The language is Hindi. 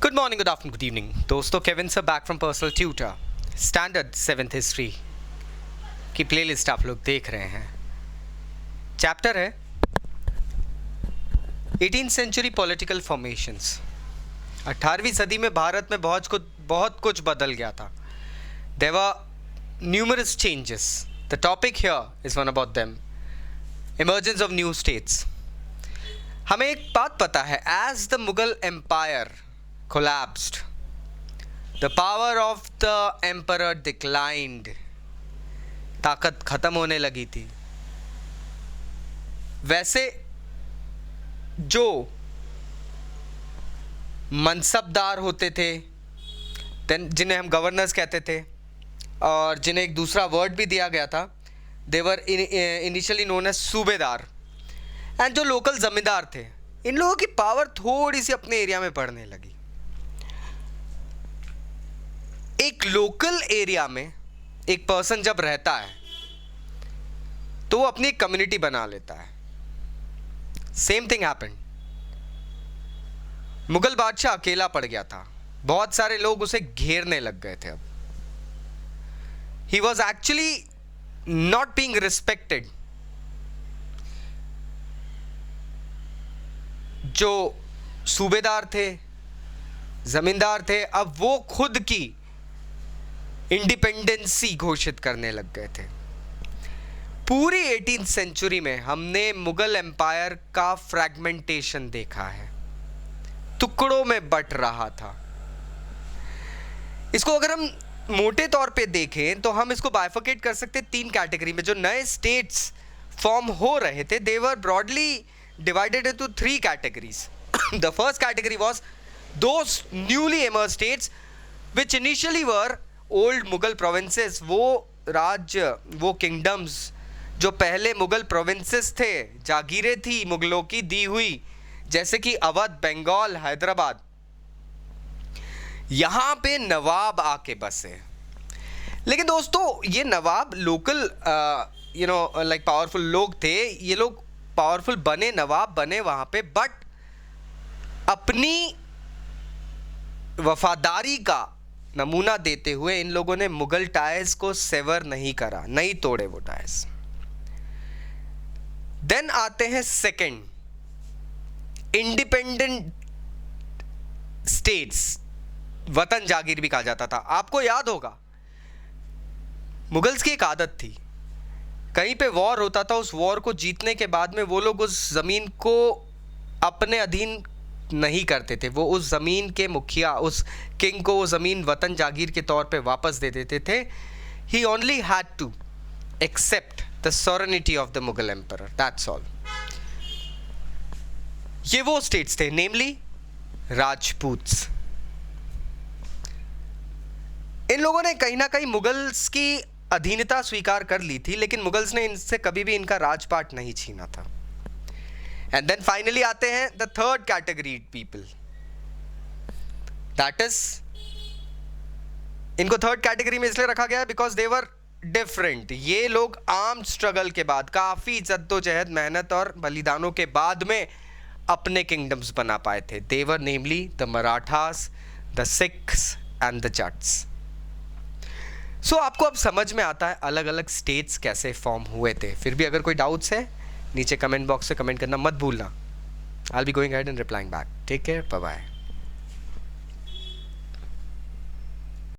Good morning, good afternoon, good evening दोस्तों। Kevin sir back from personal tutor, standard 7th history की प्लेलिस्ट आप लोग देख रहे हैं। चैप्टर है 18th सेंचुरी पॉलिटिकल फॉर्मेशंस। 18वीं सदी में भारत में बहुत कुछ बदल गया था। There were numerous changes. The topic here is one about them, emergence of new states. हमें एक बात पता है, as the Mughal empire collapsed, the power of the emperor declined, ताकत खत्म होने लगी थी। वैसे जो मनसबदार होते थे, जिन्हें हम गवर्नर्स कहते थे और जिन्हें एक दूसरा वर्ड भी दिया गया था, they were initially known as सूबेदार, एंड जो लोकल जमींदार थे, इन लोगों की पावर थोड़ी सी अपने एरिया में बढ़ने लगी। एक लोकल एरिया में एक पर्सन जब रहता है तो वो अपनी एक कम्युनिटी बना लेता है। Same thing happened. मुगल बादशाह अकेला पड़ गया था, बहुत सारे लोग उसे घेरने लग गए थे। अब he was actually not being respected. जो सूबेदार थे, जमींदार थे, अब वो खुद की इंडिपेंडेंसी घोषित करने लग गए थे। पूरी 18th सेंचुरी में हमने मुगल एम्पायर का फ्रैगमेंटेशन देखा है, टुकड़ों में बट रहा था। इसको अगर हम मोटे तौर पे देखें तो हम इसको बाइफरकेट कर सकते हैं 3 कैटेगरी में। जो नए स्टेट्स फॉर्म हो रहे थे, they were broadly divided into 3 categories. The first category was those newly emerged states which initially were old Mughal provinces. वो राज्य, वो किंगडम्स जो पहले मुगल प्रोविंसेस थे, जागीरें थी मुगलों की दी हुई, जैसे कि अवध, बंगाल, हैदराबाद, यहां पे नवाब आके बसे। लेकिन दोस्तों, ये नवाब लोकल लाइक पावरफुल लोग थे। ये लोग पावरफुल बने, नवाब बने वहां पे, बट अपनी वफादारी का नमूना देते हुए इन लोगों ने मुगल टाइज को सेवर नहीं करा, नहीं तोड़े वो टाइज। देन आते हैं सेकंड, इंडिपेंडेंट स्टेट्स, वतन जागीर भी कहा जाता था। आपको याद होगा, मुगल्स की एक आदत थी, कहीं पे वॉर होता था, उस वॉर को जीतने के बाद में वो लोग उस जमीन को अपने अधीन नहीं करते थे। वो उस ज़मीन के मुखिया, उस किंग को वो ज़मीन वतन जागीर के तौर पे वापस दे देते थे। He only had to accept the sovereignty of the Mughal emperor, that's all. ये वो स्टेट्स थे, नेमली राजपूत्स। इन लोगों ने कहीं ना कहीं मुगल्स की अधीनता स्वीकार कर ली थी, लेकिन मुगल्स ने इनसे कभी भी इनका राजपाट नहीं छीना था। एंड देन फाइनली आते हैं the third category people, that is, इनको थर्ड कैटेगरी में इसलिए रखा गया है बिकॉज दे वर डिफरेंट। ये लोग आर्म्ड स्ट्रगल के बाद, काफी जद्दोजहद, मेहनत और बलिदानों के बाद में अपने किंगडम्स बना पाए थे। They were namely the Marathas, the Sikhs and the Jats. So आपको अब समझ में आता है अलग अलग स्टेट्स कैसे फॉर्म हुए थे। फिर भी अगर कोई डाउट्स है, नीचे कमेंट बॉक्स से कमेंट करना मत भूलना। I will be going ahead and replying back. Take care, bye bye.